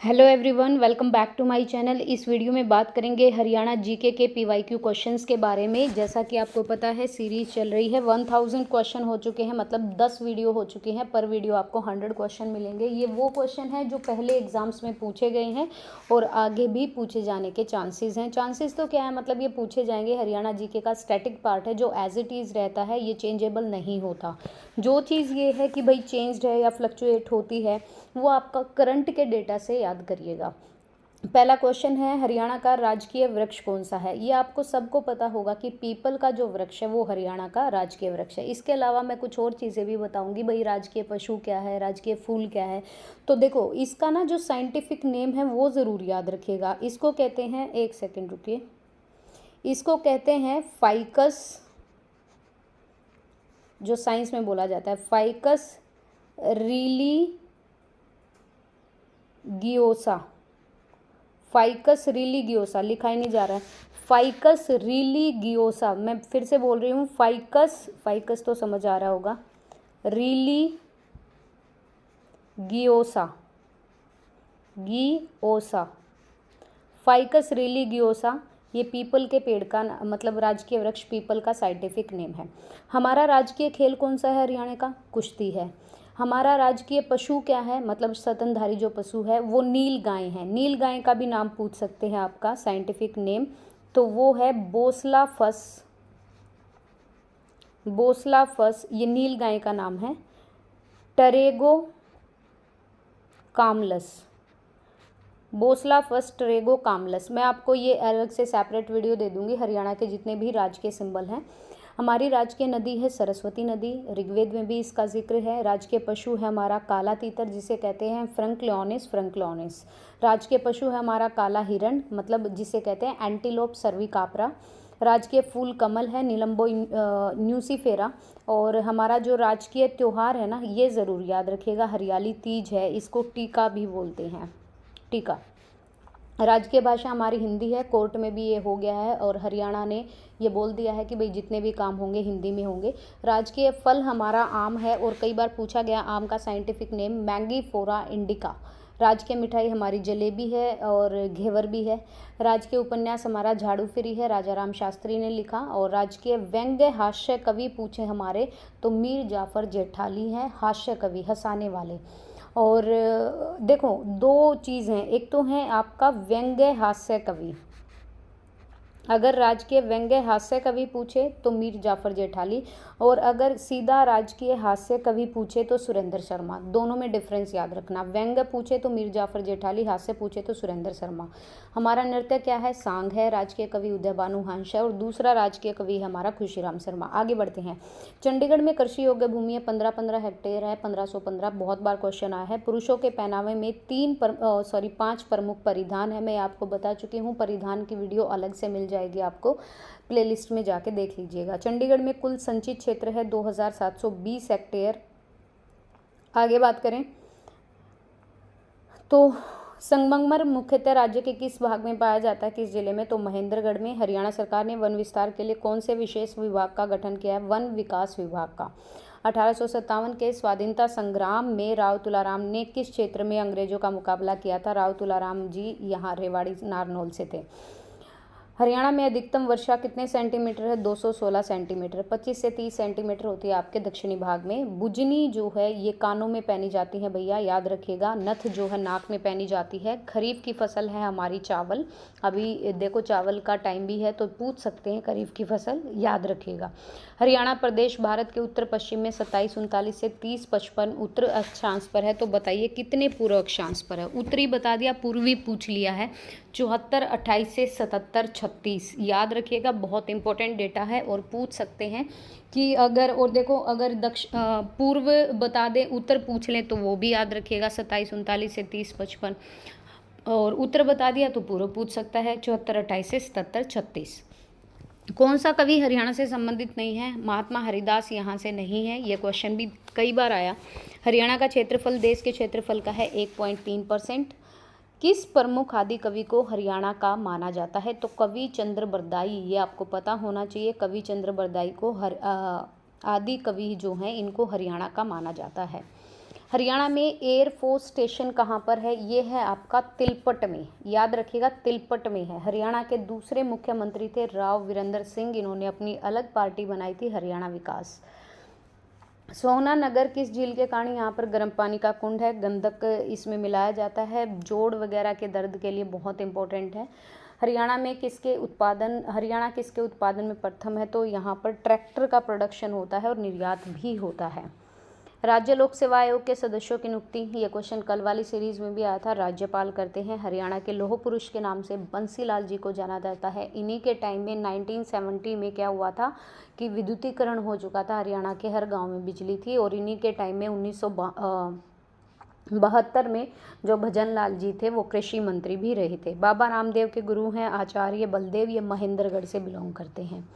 Hello everyone, welcome back to my channel. इस video में बात करेंगे हरियाणा जीके के पीवाईक्यू क्वेश्चंस के बारे में। जैसा कि आपको पता है सीरीज चल रही है, 1000 क्वेश्चन हो चुके हैं, मतलब 10 वीडियो हो चुके हैं। पर वीडियो आपको 100 क्वेश्चन मिलेंगे। ये वो क्वेश्चन हैं जो पहले एग्जाम्स में पूछे गए हैं और आगे भी पूछे जाने के चांसेस हैं। चांसेस तो क्या है, मतलब ये पूछे जाएंगे। हरियाणा जीके का स्टैटिक पार्ट है जो एज इट इज़ रहता है, ये चेंजेबल नहीं होता। जो चीज़ ये है कि भाई चेंज्ड है या फ्लक्चुएट होती है, वो आपका करंट के डेटा से याद करिएगा। पहला क्वेश्चन है, हरियाणा का राजकीय वृक्ष कौन सा है। ये आपको सबको पता होगा कि पीपल का जो वृक्ष है वो हरियाणा का राजकीय वृक्ष है। इसके अलावा मैं कुछ और चीज़ें भी बताऊंगी, भाई राजकीय पशु क्या है, राजकीय फूल क्या है। तो देखो, इसका ना जो साइंटिफिक नेम है वो ज़रूर याद रखिएगा। इसको कहते हैं, एक सेकेंड रुकिए, इसको कहते हैं फाइकस, जो साइंस में बोला जाता है फाइकस रीली गियोसा। फाइकस रिलीगियोसा लिखा ही नहीं जा रहा है, फाइकस रिलीगियोसा। मैं फिर से बोल रही हूँ, फाइकस, फाइकस तो समझ आ रहा होगा, रिलीगियोसा, गियोसा, फाइकस रिलीगियोसा। ये पीपल के पेड़ का मतलब राजकीय वृक्ष पीपल का साइंटिफिक नेम है। हमारा राजकीय खेल कौन सा है हरियाणा का? कुश्ती है। हमारा राजकीय पशु क्या है, मतलब स्तनधारी जो पशु है वो नील गाय है। नील गाय का भी नाम पूछ सकते हैं आपका साइंटिफिक नेम, तो वो है बोसलाफस। बोसलाफस ये नील गाय का नाम है। टरेगो कामलस, बोसलाफस टरेगो कामलस। मैं आपको ये अलग से सेपरेट वीडियो दे दूंगी। हरियाणा के जितने भी राजकीय सिंबल हैं। हमारी राजकीय नदी है सरस्वती नदी, ऋग्वेद में भी इसका जिक्र है। राजकीय पशु है हमारा काला तीतर, जिसे कहते हैं फ्रंकलियोनिस, फ्रंकलियोनिस। राजकीय पशु है हमारा काला हिरण, मतलब जिसे कहते हैं एंटीलोप सर्विकापरा। राजकीय फूल कमल है, निलंबो न्यूसीफेरा। और हमारा जो राजकीय त्यौहार है ना, ये ज़रूर याद रखिएगा, हरियाली तीज है। इसको टीका भी बोलते हैं, टीका। राजकीय भाषा हमारी हिंदी है, कोर्ट में भी ये हो गया है और हरियाणा ने ये बोल दिया है कि भाई जितने भी काम होंगे हिंदी में होंगे। राजकीय फल हमारा आम है और कई बार पूछा गया आम का साइंटिफिक नेम मैंगीफोरा इंडिका। राजकीय मिठाई हमारी जलेबी है और घेवर भी है। राजकीय उपन्यास हमारा झाड़ू फिरी है, राजा राम शास्त्री ने लिखा। और राजकीय व्यंग्य हास्य कवि पूछे हमारे तो मीर जाफ़र जेठाली हैं, हास्य कवि, हंसाने वाले। और देखो, दो चीज़ हैं, एक तो है आपका व्यंग्य हास्य कवि। अगर राजकीय व्यंग्य हास्य कवि पूछे तो मीर जाफ़र जेठाली, और अगर सीधा राजकीय हास्य कवि पूछे तो सुरेंद्र शर्मा। दोनों में डिफरेंस याद रखना, व्यंग्य पूछे तो मीर जाफ़र जेठाली, हास्य पूछे तो सुरेंद्र शर्मा। हमारा नृत्य क्या है? सांग है। राजकीय कवि उदय भानु हंस है और दूसरा राजकीय कवि हमारा खुशीराम शर्मा। आगे बढ़ते हैं। चंडीगढ़ में कृषि योग्य भूमि है 15-15 हेक्टेयर है, 1515। बहुत बार क्वेश्चन आया है। पुरुषों के पहनावे में 5 प्रमुख परिधान है। मैं आपको बता चुकी हूँ, परिधान की वीडियो अलग से मिल जाएगी आपको, प्लेलिस्ट में जाके देख लीजिएगा। चंडीगढ़ में कुल संचित क्षेत्र है 2720 हेक्टेयर। आगे बात करें तो संगमरमर मुख्यतः राज्य के किस भाग में पाया जाता है, किस जिले में? तो महेंद्रगढ़ में। हरियाणा सरकार ने वन विस्तार के लिए कौन से विशेष विभाग का गठन किया है? वन विकास विभाग का। 1857 के स्वाधीनता संग्राम में राव तुलाराम ने किस क्षेत्र में अंग्रेजों का मुकाबला किया था? राव तुलाराम जी यहाँ रेवाड़ी नारनौल से थे। हरियाणा में अधिकतम वर्षा कितने सेंटीमीटर है? 216 सेंटीमीटर। 25 से 30 सेंटीमीटर होती है आपके दक्षिणी भाग में। बुजनी जो है ये कानों में पहनी जाती है भैया, याद रखिएगा। नथ जो है नाक में पहनी जाती है। खरीफ की फसल है हमारी चावल। अभी देखो चावल का टाइम भी है तो पूछ सकते हैं खरीफ की फसल, याद रखिएगा। हरियाणा प्रदेश भारत के उत्तर पश्चिम में 2739 से 3055 उत्तर अक्षांश पर है। तो बताइए कितने पूर्व अक्षांश पर है? उत्तरी बता दिया, पूर्वी पूछ लिया है। 74, 28 से 77, 36, याद रखिएगा, बहुत इंपॉर्टेंट डेटा है। और पूछ सकते हैं कि अगर, और देखो अगर पूर्व बता दें, उत्तर पूछ लें तो वो भी याद रखिएगा, 2739 से 3055। और उत्तर बता दिया तो पूर्व पूछ सकता है, 74, 28 से 77, 36। कौन सा कवि हरियाणा से संबंधित नहीं है? महात्मा हरिदास यहाँ से नहीं है। ये क्वेश्चन भी कई बार आया। हरियाणा का क्षेत्रफल देश के क्षेत्रफल का है 1.3%। किस प्रमुख आदि कवि को हरियाणा का माना जाता है? तो कवि चंद्र बरदाई, ये आपको पता होना चाहिए। कवि चंद्र बरदाई को आदि कवि जो हैं इनको हरियाणा का माना जाता है। हरियाणा में एयरफोर्स स्टेशन कहाँ पर है? ये है आपका तिलपट में, याद रखिएगा तिलपट में है। हरियाणा के दूसरे मुख्यमंत्री थे राव वीरेंद्र सिंह, इन्होंने अपनी अलग पार्टी बनाई थी हरियाणा विकास। सोहना नगर किस झील के कारण यहाँ पर गर्म पानी का कुंड है? गंधक इसमें मिलाया जाता है, जोड़ वगैरह के दर्द के लिए बहुत इंपॉर्टेंट है। हरियाणा किसके उत्पादन में प्रथम है? तो यहाँ पर ट्रैक्टर का प्रोडक्शन होता है और निर्यात भी होता है। राज्य लोक सेवा आयोग के सदस्यों की नियुक्ति, ये क्वेश्चन कल वाली सीरीज में भी आया था, राज्यपाल करते हैं। हरियाणा के लौह पुरुष के नाम से बंसीलाल जी को जाना जाता है। इन्हीं के टाइम में 1970 में क्या हुआ था कि विद्युतीकरण हो चुका था, हरियाणा के हर गांव में बिजली थी। और इन्हीं के टाइम में 1972 में जो भजन लाल जी थे वो कृषि मंत्री भी रहे थे। बाबा रामदेव के गुरु हैं आचार्य बलदेव, ये महेंद्रगढ़ से बिलोंग करते हैं।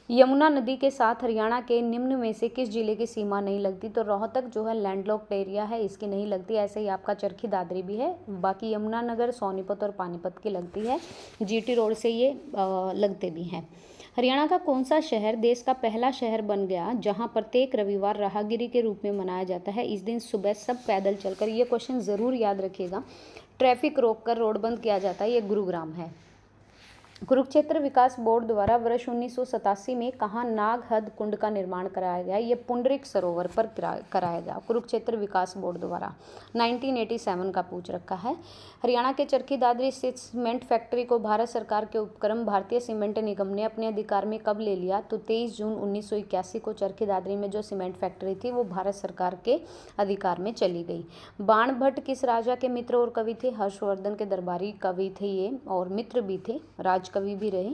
यमुना नदी के साथ हरियाणा के निम्न में से किस जिले की सीमा नहीं लगती? तो रोहतक जो है लैंडलॉक्ड एरिया है, इसकी नहीं लगती। ऐसे ही आपका चरखी दादरी भी है, बाकी यमुनानगर, सोनीपत और पानीपत की लगती है। जीटी रोड से ये लगते भी हैं। हरियाणा का कौन सा शहर देश का पहला शहर बन गया जहां प्रत्येक रविवार राहगिरी के रूप में मनाया जाता है? इस दिन सुबह सब पैदल चलकर, ये क्वेश्चन ज़रूर याद रखिएगा, ट्रैफिक रोककर रोड बंद किया जाता है। ये गुरुग्राम है। कुरुक्षेत्र विकास बोर्ड द्वारा वर्ष 1987 में कहाँ नागहद कुंड का निर्माण कराया गया? ये पुंडरिक सरोवर पर कराया गया, कुरुक्षेत्र विकास बोर्ड द्वारा। 1987 का पूछ रखा है। हरियाणा के चरखी दादरी स्थित सीमेंट फैक्ट्री को भारत सरकार के उपक्रम भारतीय सीमेंट निगम ने अपने अधिकार में कब ले लिया? तो 23 जून 1981 को चरखी दादरी में जो सीमेंट फैक्ट्री थी वो भारत सरकार के अधिकार में चली गई। बाण भट्ट किस राजा के मित्र और कवि थे? हर्षवर्धन के दरबारी कवि थे ये, और मित्र भी थे, राजकवि भी रहे।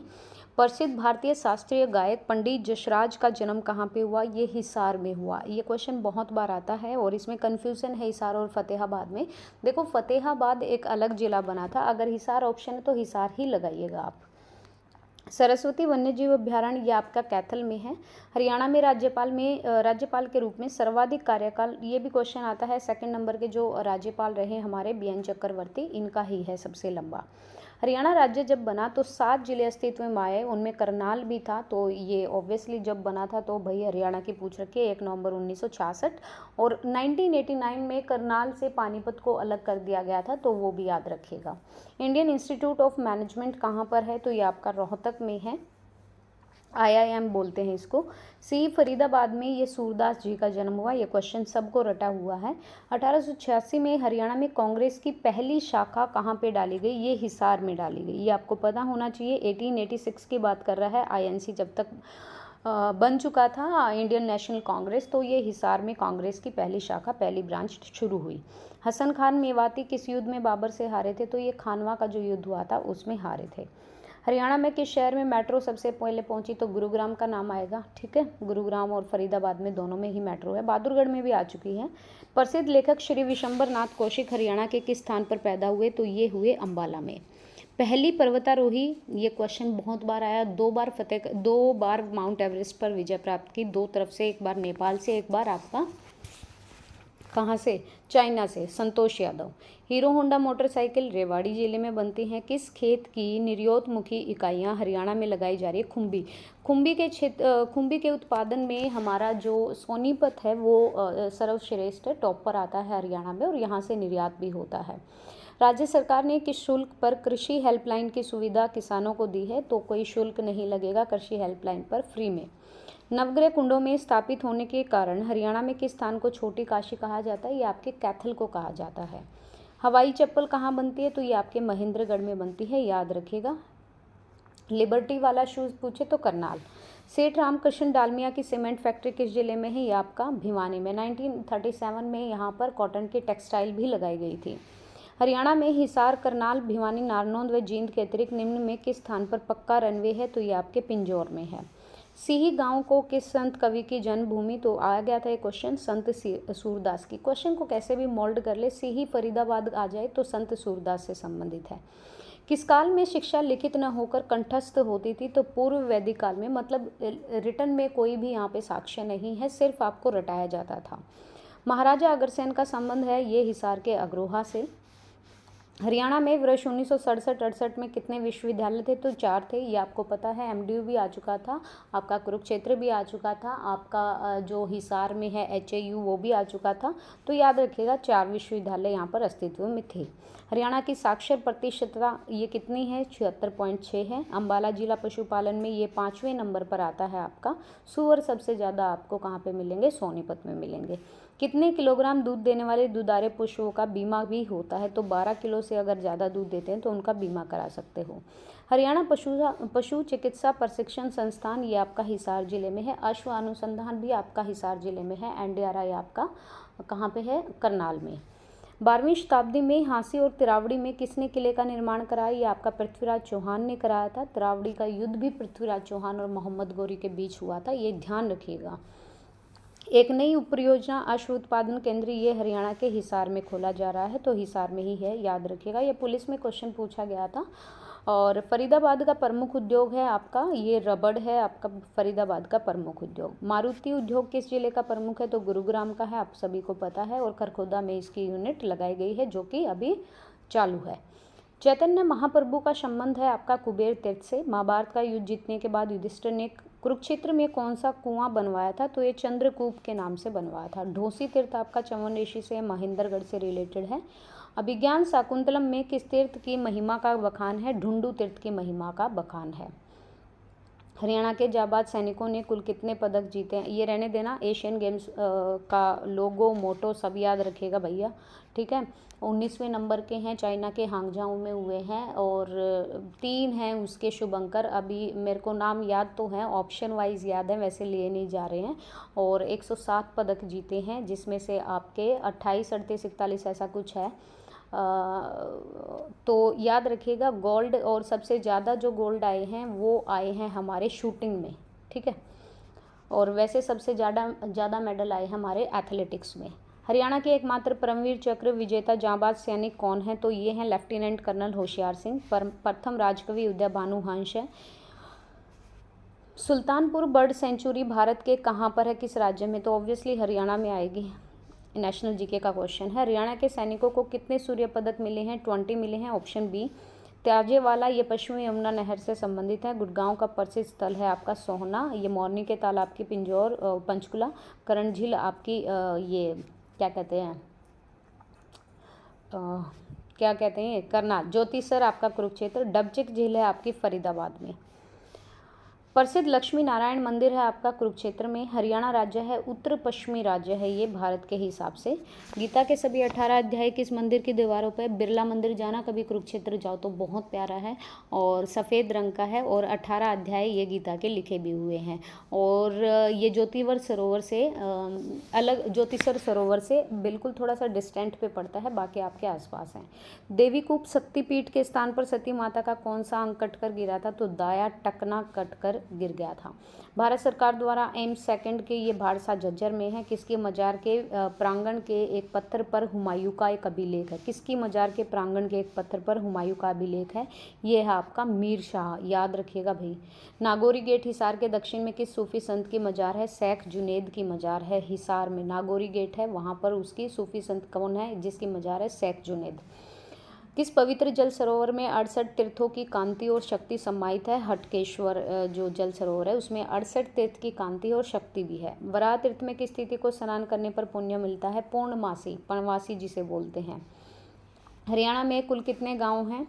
प्रसिद्ध भारतीय शास्त्रीय गायक पंडित जसराज का जन्म कहाँ पे हुआ? ये हिसार में हुआ। ये क्वेश्चन बहुत बार आता है और इसमें कन्फ्यूजन है हिसार और फतेहाबाद में। देखो फतेहाबाद एक अलग जिला बना था, अगर हिसार ऑप्शन है तो हिसार ही लगाइएगा आप। सरस्वती वन्यजीव अभ्यारण्य ये आपका कैथल में है। हरियाणा में राज्यपाल के रूप में सर्वाधिक कार्यकाल, ये भी क्वेश्चन आता है, सेकंड नंबर के जो राज्यपाल रहे हमारे बीएन चक्रवर्ती, इनका ही है सबसे लंबा। हरियाणा राज्य जब बना तो 7 जिले अस्तित्व में आए, उनमें करनाल भी था, तो ये ऑब्वियसली जब बना था तो भाई हरियाणा की पूछ रखी है 1 नवंबर 1966। और 1989 में करनाल से पानीपत को अलग कर दिया गया था, तो वो भी याद रखिएगा। इंडियन इंस्टीट्यूट ऑफ मैनेजमेंट कहाँ पर है? तो ये आपका रोहतक में है, IIM बोलते हैं इसको। सी फरीदाबाद में ये सूरदास जी का जन्म हुआ, ये क्वेश्चन सबको रटा हुआ है। 1886 में हरियाणा में कांग्रेस की पहली शाखा कहाँ पे डाली गई? ये हिसार में डाली गई, ये आपको पता होना चाहिए। 1886 की बात कर रहा है, INC जब तक बन चुका था इंडियन नेशनल कांग्रेस, तो ये हिसार में कांग्रेस की पहली शाखा, पहली ब्रांच शुरू हुई। हसन खान मेवाती किस युद्ध में बाबर से हारे थे? तो ये खानवा का जो युद्ध हुआ था उसमें हारे थे। हरियाणा में किस शहर में मेट्रो सबसे पहले पहुंची? तो गुरुग्राम का नाम आएगा, ठीक है। गुरुग्राम और फरीदाबाद में दोनों में ही मेट्रो है, बहादुरगढ़ में भी आ चुकी है। प्रसिद्ध लेखक श्री विशंबर नाथ कौशिक हरियाणा के किस स्थान पर पैदा हुए? तो ये हुए अम्बाला में। पहली पर्वतारोही, ये क्वेश्चन बहुत बार आया, 2 बार माउंट एवरेस्ट पर विजय प्राप्त की, 2 तरफ से, एक बार नेपाल से, एक बार आपका कहाँ से? चाइना से, Santosh Yadav. Hero Honda motorcycle Rewari जिले में बनती हैं। किस खेत की निर्यातमुखी इकाइयाँ हरियाणा में लगाई जा रही है? खुम्बी के उत्पादन में हमारा जो सोनीपत है वो सर्वश्रेष्ठ है, टॉप पर आता है हरियाणा में, और यहाँ से निर्यात भी होता है। राज्य सरकार ने किस शुल्क पर कृषि हेल्पलाइन की सुविधा किसानों को दी है? तो कोई शुल्क नहीं लगेगा कृषि हेल्पलाइन पर, फ्री में। नवग्रह कुंडों में स्थापित होने के कारण हरियाणा में किस स्थान को छोटी काशी कहा जाता है? ये आपके कैथल को कहा जाता है। हवाई चप्पल कहाँ बनती है? तो ये आपके महेंद्रगढ़ में बनती है, याद रखिएगा। लिबर्टी वाला शूज़ पूछे तो करनाल। सेठ रामकृष्ण डालमिया की सीमेंट फैक्ट्री किस जिले में है? ये आपका भिवानी में। 1937 में यहाँ पर कॉटन की टेक्सटाइल भी लगाई गई थी। हरियाणा में हिसार, करनाल, भिवानी, नारनौंद व जींद के अतिरिक्त निम्न में किस स्थान पर पक्का रनवे है? तो ये आपके पिंजौर में है। सीही गांव को किस संत कवि की जन्मभूमि? तो आ गया था ये क्वेश्चन, संत सूरदास की। क्वेश्चन को कैसे भी मोल्ड कर ले, सीही फरीदाबाद आ जाए तो संत सूरदास से संबंधित है। किस काल में शिक्षा लिखित न होकर कंठस्थ होती थी? तो पूर्व वैदिक काल में, मतलब रिटर्न में कोई भी यहाँ पे साक्ष्य नहीं है, सिर्फ आपको रटाया जाता था। महाराजा अग्रसेन का संबंध है ये हिसार के अग्रोहा से। हरियाणा में वर्ष 1967-68 में कितने विश्वविद्यालय थे? तो 4 थे, ये आपको पता है। एमडीयू भी आ चुका था, आपका कुरुक्षेत्र भी आ चुका था, आपका जो हिसार में है एचएयू वो भी आ चुका था। तो याद रखिएगा 4 विश्वविद्यालय यहाँ पर अस्तित्व में थे। हरियाणा की साक्षर प्रतिशतता ये कितनी है? 76.6 है। अम्बाला जिला पशुपालन में ये 5वें नंबर पर आता है आपका। सूअर सबसे ज़्यादा आपको कहाँ पे मिलेंगे? सोनीपत में मिलेंगे। कितने किलोग्राम दूध देने वाले दुधारू पशुओं का बीमा भी होता है? तो 12 किलो से अगर ज़्यादा दूध देते हैं तो उनका बीमा करा सकते हो। हरियाणा पशु चिकित्सा प्रशिक्षण संस्थान ये आपका हिसार जिले में है। अश्व अनुसंधान भी आपका हिसार जिले में है। एनडीआरआई आपका कहाँ पे है? करनाल में। 12वीं शताब्दी में हांसी और तिरावड़ी में किसने किले का निर्माण कराया? ये आपका पृथ्वीराज चौहान ने कराया था। तिरावड़ी का युद्ध भी पृथ्वीराज चौहान और मोहम्मद गौरी के बीच हुआ था, ये ध्यान रखिएगा। एक नई उप परियोजना अश्व उत्पादन केंद्र ये हरियाणा के हिसार में खोला जा रहा है, तो हिसार में ही है, याद रखिएगा। ये पुलिस में क्वेश्चन पूछा गया था। और फरीदाबाद का प्रमुख उद्योग है आपका ये रबड़ है, आपका फरीदाबाद का प्रमुख उद्योग। मारुति उद्योग किस जिले का प्रमुख है? तो गुरुग्राम का है, आप सभी को पता है। और खरखोदा में इसकी यूनिट लगाई गई है जो कि अभी चालू है। चैतन्य महाप्रभु का संबंध है आपका कुबेर तीर्थ से। महाभारत का युद्ध जीतने के बाद युधिष्ठिर ने कुरुक्षेत्र में कौन सा कुआं बनवाया था? तो ये चंद्रकूप के नाम से बनवाया था। ढोसी तीर्थ आपका चवन ऋषि से महेंद्रगढ़ से रिलेटेड है। अभिज्ञान शाकुंतलम में किस तीर्थ की महिमा का बखान है? ढूंढू तीर्थ की महिमा का बखान है। हरियाणा के जाबाज सैनिकों ने कुल कितने पदक जीते हैं? ये रहने देना, एशियन गेम्स का लोगो मोटो सब याद रखिएगा भैया, ठीक है। 19वें नंबर के हैं, चाइना के हांगझाऊ में हुए हैं। और 3 हैं उसके शुभंकर, अभी मेरे को नाम याद तो हैं, ऑप्शन वाइज याद है, वैसे लिए नहीं जा रहे हैं। और 107 पदक जीते हैं, जिसमें से आपके 28, 38, 41 ऐसा कुछ है। तो याद रखिएगा गोल्ड, और सबसे ज़्यादा जो गोल्ड आए हैं वो आए हैं हमारे शूटिंग में, ठीक है। और वैसे सबसे ज़्यादा मेडल आए हमारे एथलेटिक्स में। हरियाणा के एकमात्र परमवीर चक्र विजेता जांबाज सैनिक कौन है? तो ये हैं लेफ्टिनेंट कर्नल होशियार सिंह। प्रथम राजकवि उदय भानु हंस है। सुल्तानपुर बर्ड सेंचुरी भारत के कहाँ पर है, किस राज्य में? तो ऑब्वियसली हरियाणा में आएगी। नेशनल जीके का क्वेश्चन है। हरियाणा के सैनिकों को कितने सूर्य पदक मिले हैं? 20 मिले हैं, ऑप्शन बी। त्याजेवाला ये पश्चिमी यमुना नहर से संबंधित है। गुड़गांव का प्रसिद्ध स्थल है आपका सोहना। ये मोरनी के तालाब की पिंजौर पंचकुला। करण झील आपकी ये क्या कहते हैं करनाल। ज्योतिसर आपका कुरुक्षेत्र। डबचिक झील है आपकी फरीदाबाद में। प्रसिद्ध लक्ष्मी नारायण मंदिर है आपका कुरुक्षेत्र में। हरियाणा राज्य है, उत्तर पश्चिमी राज्य है ये भारत के हिसाब से। गीता के सभी 18 अध्याय किस मंदिर की दीवारों पर? बिरला मंदिर जाना कभी कुरुक्षेत्र जाओ तो बहुत प्यारा है, और सफ़ेद रंग का है, और 18 अध्याय ये गीता के लिखे भी हुए हैं। और ये ज्योतिवर सरोवर से ज्योतिसर सरोवर से बिल्कुल थोड़ा सा डिस्टेंट पे पड़ता है, बाकी आपके आसपास हैं। देवीकूप शक्तिपीठ के स्थान पर सती माता का कौन सा अंग कटकर गिरा था? तो दाया टकना कटकर गिर गया था। भारत सरकार द्वारा एम्स सेकंड के ये भाड़सा झज्जर में है। किसकी मजार के प्रांगण के एक पत्थर पर हुमायूं का एक अभिलेख है? किसकी मजार के प्रांगण के एक पत्थर पर हुमायूं का अभिलेख है? ये है आपका मीर शाह, याद रखिएगा भाई। नागौरी गेट हिसार के दक्षिण में किस सूफी संत की मजार है? शेख जुनैद की मजार है हिसार में। नागौरी गेट है, वहाँ पर उसकी सूफी संत कौन है जिसकी मजार है? शेख जुनैद। किस पवित्र जल सरोवर में 68 तीर्थों की कांति और शक्ति समाहित है? हटकेश्वर जो जल सरोवर है उसमें 68 तीर्थ की कांति और शक्ति भी है। वराह तीर्थ में किस तिथि को स्नान करने पर पुण्य मिलता है? पूर्णमासी, पणवासी जिसे बोलते हैं। हरियाणा में कुल कितने गांव हैं?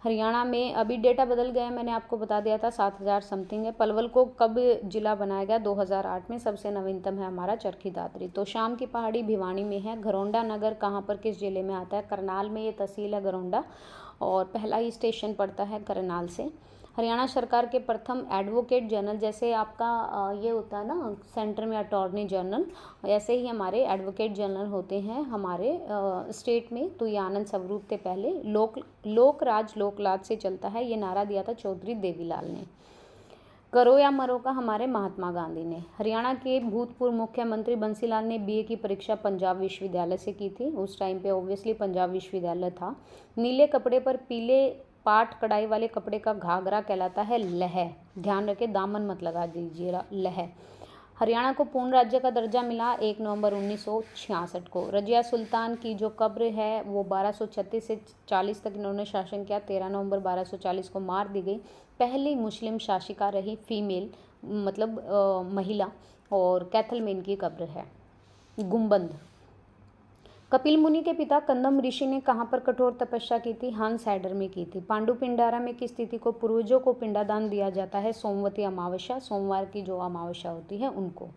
हरियाणा में अभी डेटा बदल गया है, मैंने आपको बता दिया था 7000 समथिंग है। पलवल को कब जिला बनाया गया? 2008 में। सबसे नवीनतम है हमारा चरखी दादरी। तो शाम की पहाड़ी भिवानी में है। घरौंडा नगर कहाँ पर किस जिले में आता है? करनाल में, ये तहसील है घरौंडा, और पहला ही स्टेशन पड़ता है करनाल से। हरियाणा सरकार के प्रथम एडवोकेट जनरल, जैसे आपका ये होता है ना सेंटर में अटॉर्नी जनरल, ऐसे ही हमारे एडवोकेट जनरल होते हैं हमारे स्टेट में। तो ये आनंद स्वरूप थे पहले। लोक राज लोकलाज से चलता है, ये नारा दिया था चौधरी देवीलाल ने। करो या मरो का हमारे महात्मा गांधी ने। हरियाणा के भूतपूर्व मुख्यमंत्री बंसीलाल ने बीए की परीक्षा पंजाब विश्वविद्यालय से की थी। उस टाइम पे ऑब्वियसली पंजाब विश्वविद्यालय था। नीले कपड़े पर पीले पाट कढ़ाई वाले कपड़े का घाघरा कहलाता है लह। ध्यान रखें, दामन मत लगा दीजिएगा, लह। हरियाणा को पूर्ण राज्य का दर्जा मिला 1 नवंबर 1966 को। रजिया सुल्तान की जो कब्र है वो 1236 से 40 तक इन्होंने शासन किया। 13 नवंबर 1240 को मार दी गई। पहली मुस्लिम शासिका रही फीमेल, मतलब महिला। और कैथलमेन की कब्र है। गुम्बद। कपिल मुनि के पिता कंदम ऋषि ने कहाँ पर कठोर तपस्या की थी? हंसहैडर में की थी। पांडु पिंडारा में किस तिथि को पूर्वजों को पिंडादान दिया जाता है? सोमवती अमावस्या, सोमवार की जो अमावस्या होती है उनको।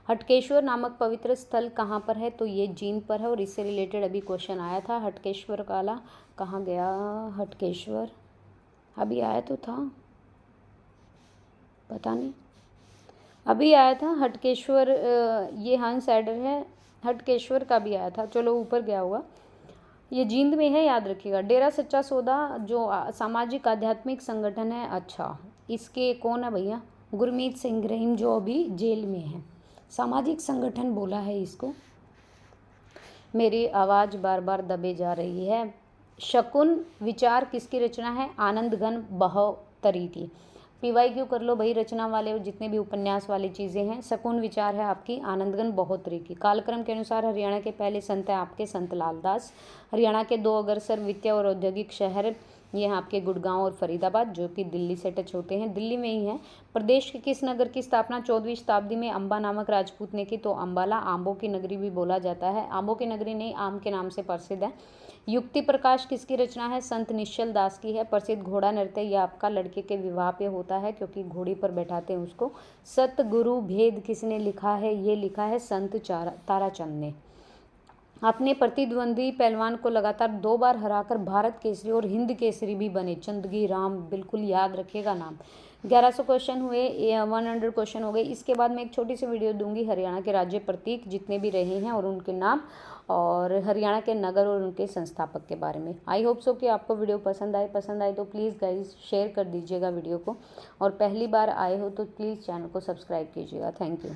हटकेश्वर नामक पवित्र स्थल कहाँ पर है? तो ये जींद पर है और इससे रिलेटेड अभी क्वेश्चन आया था। हटकेश्वर काला कहाँ गया? हटकेश्वर अभी आया तो था, पता नहीं, अभी आया था हटकेश्वर। ये हंसहैडर है, हटकेश्वर का भी आया था, चलो ऊपर गया होगा। ये जींद में है, याद रखिएगा। डेरा सच्चा सौदा जो सामाजिक आध्यात्मिक संगठन है, अच्छा इसके कौन है भैया? गुरमीत सिंह रहीम, जो अभी जेल में है। सामाजिक संगठन बोला है इसको। मेरी आवाज़ बार बार दबे जा रही है। शकुन विचार किसकी रचना है? आनंद घन बहोत्तरी की। PYQ कर लो भाई, रचना वाले जितने भी उपन्यास वाली चीज़ें हैं। शकुन विचार है आपकी आनंदघन बहोत्तरी की। कालक्रम के अनुसार हरियाणा के पहले संत हैं आपके संत लालदास। हरियाणा के 2 अग्रसर वित्तीय और औद्योगिक शहर ये हैं आपके गुड़गांव और फरीदाबाद, जो कि दिल्ली से टच होते हैं, दिल्ली में ही है। प्रदेश के किस नगर की स्थापना 14वीं शताब्दी में अंबा नामक राजपूत ने की? तो अंबाला। आम्बों की नगरी भी बोला जाता है। आम्बों की नगरी नहीं, आम के नाम से प्रसिद्ध है। युक्ति प्रकाश किसकी रचना है? संत निश्चल दास की है। प्रसिद्ध घोड़ा नृत्य यह आपका लड़के के विवाह पे होता है, क्योंकि घोड़ी पर बैठाते हैं उसको। सतगुरु भेद किसने लिखा है? ये लिखा है संत ताराचंद ने। अपने प्रतिद्वंदी पहलवान को लगातार 2 बार हराकर भारत केसरी और हिंद केसरी भी बने। चंदगी राम, बिल्कुल याद रखिएगा नाम। 1100 क्वेश्चन हुए, 100 क्वेश्चन हो गए। इसके बाद मैं एक छोटी सी वीडियो दूंगी हरियाणा के राज्य प्रतीक जितने भी रहे हैं और उनके नाम, और हरियाणा के नगर और उनके संस्थापक के बारे में। आई होप सो कि आपको वीडियो पसंद आए तो प्लीज़ गाइज शेयर कर दीजिएगा वीडियो को, और पहली बार आए हो तो प्लीज़ चैनल को सब्सक्राइब कीजिएगा। Thank you.